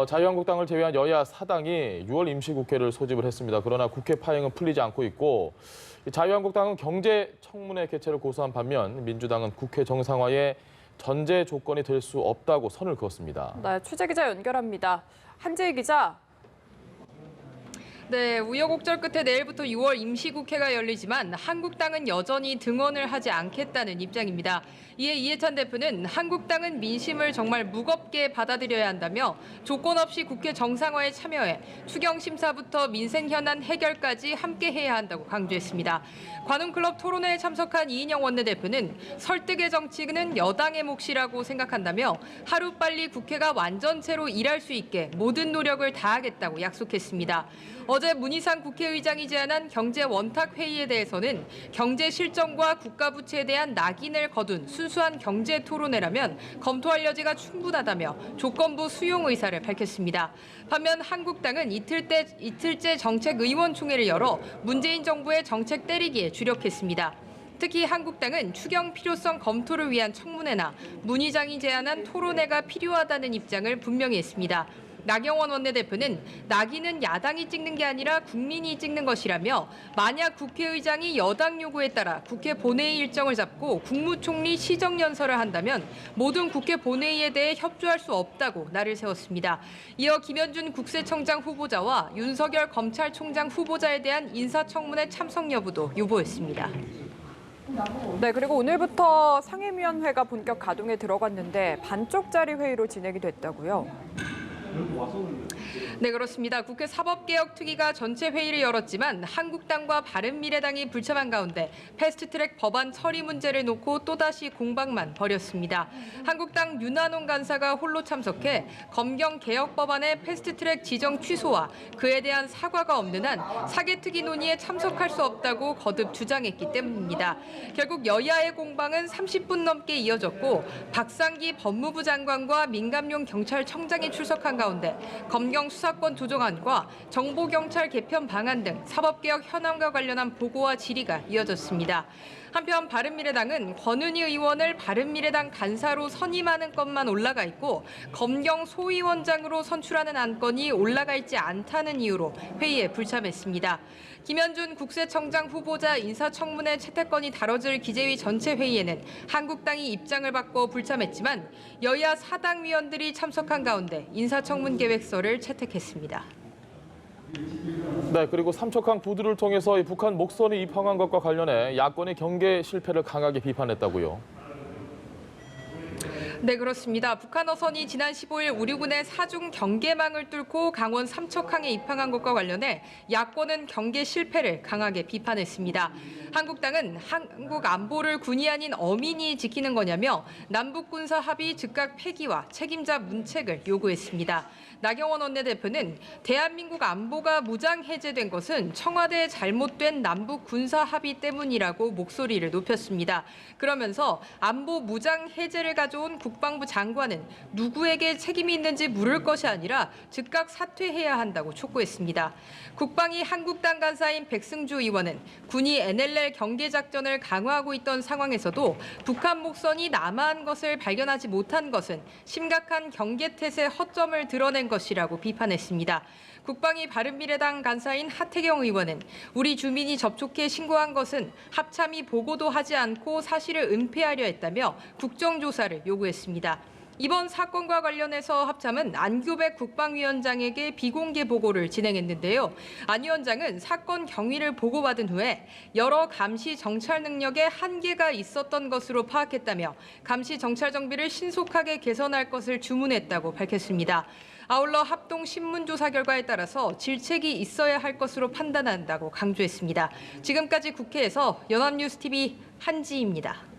자유한국당을 제외한 여야 사당이 6월 임시국회를 소집을 했습니다. 그러나 국회 파행은 풀리지 않고 있고 자유한국당은 경제청문회 개최를 고수한 반면 민주당은 국회 정상화의 전제 조건이 될 수 없다고 선을 그었습니다. 네, 취재기자 연결합니다. 한재희 기자. 네, 우여곡절 끝에 내일부터 6월 임시국회가 열리지만 한국당은 여전히 등원을 하지 않겠다는 입장입니다. 이에 이해찬 대표는 한국당은 민심을 정말 무겁게 받아들여야 한다며 조건 없이 국회 정상화에 참여해 추경심사부터 민생 현안 해결까지 함께해야 한다고 강조했습니다. 관훈클럽 토론회에 참석한 이인영 원내대표는 설득의 정치는 여당의 몫이라고 생각한다며 하루빨리 국회가 완전체로 일할 수 있게 모든 노력을 다하겠다고 약속했습니다. 어제 문희상 국회의장이 제안한 경제 원탁 회의에 대해서는 경제 실정과 국가 부채에 대한 낙인을 거둔 순수한 경제 토론회라면 검토할 여지가 충분하다며 조건부 수용 의사를 밝혔습니다. 반면 한국당은 이틀째 정책의원총회를 열어 문재인 정부의 정책 때리기에 주력했습니다. 특히 한국당은 추경 필요성 검토를 위한 청문회나 문 의장이 제안한 토론회가 필요하다는 입장을 분명히 했습니다. 나경원 원내대표는 낙인은 야당이 찍는 게 아니라 국민이 찍는 것이라며 만약 국회의장이 여당 요구에 따라 국회 본회의 일정을 잡고 국무총리 시정연설을 한다면 모든 국회 본회의에 대해 협조할 수 없다고 날을 세웠습니다. 이어 김현준 국세청장 후보자와 윤석열 검찰총장 후보자에 대한 인사청문회 참석 여부도 유보했습니다. 네, 그리고 오늘부터 상임위원회가 본격 가동에 들어갔는데 반쪽짜리 회의로 진행이 됐다고요. 네, 그렇습니다. 국회 사법개혁특위가 전체 회의를 열었지만 한국당과 바른미래당이 불참한 가운데 패스트트랙 법안 처리 문제를 놓고 또다시 공방만 벌였습니다. 한국당 윤한홍 간사가 홀로 참석해 검경 개혁 법안의 패스트트랙 지정 취소와 그에 대한 사과가 없는 한 사개특위 논의에 참석할 수 없다고 거듭 주장했기 때문입니다. 결국 여야의 공방은 30분 넘게 이어졌고 박상기 법무부 장관과 민감용 경찰청장이 출석한 가운데 검경 수사권 조정안과 정보경찰 개편 방안 등 사법개혁 현안과 관련한 보고와 질의가 이어졌습니다. 한편 바른미래당은 권은희 의원을 바른미래당 간사로 선임하는 건만 올라가 있고 검경 소위원장으로 선출하는 안건이 올라가 있지 않다는 이유로 회의에 불참했습니다. 김현준 국세청장 후보자 인사청문회 채택건이 다뤄질 기재위 전체 회의에는 한국당이 입장을 바꿔 불참했지만 여야 사당 위원들이 참석한 가운데 인사청문 계획서를 채택했습니다. 네, 그리고 삼척항 부두를 통해서 북한 목선이 입항한 것과 관련해 야권이 경계 실패를 강하게 비판했다고요. 네, 그렇습니다. 북한 어선이 지난 15일 우리군의 사중 경계망을 뚫고 강원 삼척항에 입항한 것과 관련해 야권은 경계 실패를 강하게 비판했습니다. 한국당은 한국 안보를 군이 아닌 어민이 지키는 거냐며 남북 군사 합의 즉각 폐기와 책임자 문책을 요구했습니다. 나경원 원내대표는 대한민국 안보가 무장 해제된 것은 청와대의 잘못된 남북 군사 합의 때문이라고 목소리를 높였습니다. 그러면서 안보 무장 해제를 가져온 국방부 장관은 누구에게 책임이 있는지 물을 것이 아니라 즉각 사퇴해야 한다고 촉구했습니다. 국방위 한국당 간사인 백승주 의원은 군이 NLL 경계작전을 강화하고 있던 상황에서도 북한 목선이 남하한 것을 발견하지 못한 것은 심각한 경계태세 허점을 드러낸 것이라고 비판했습니다. 국방위 바른미래당 간사인 하태경 의원은 우리 주민이 접촉해 신고한 것은 합참이 보고도 하지 않고 사실을 은폐하려 했다며 국정조사를 요구했습니다. 이번 사건과 관련해서 합참은 안교백 국방위원장에게 비공개 보고를 진행했는데요. 안 위원장은 사건 경위를 보고받은 후에 여러 감시 정찰 능력에 한계가 있었던 것으로 파악했다며 감시 정찰 정비를 신속하게 개선할 것을 주문했다고 밝혔습니다. 아울러 합동 신문 조사 결과에 따라서 질책이 있어야 할 것으로 판단한다고 강조했습니다. 지금까지 국회에서 연합뉴스TV 한지희입니다.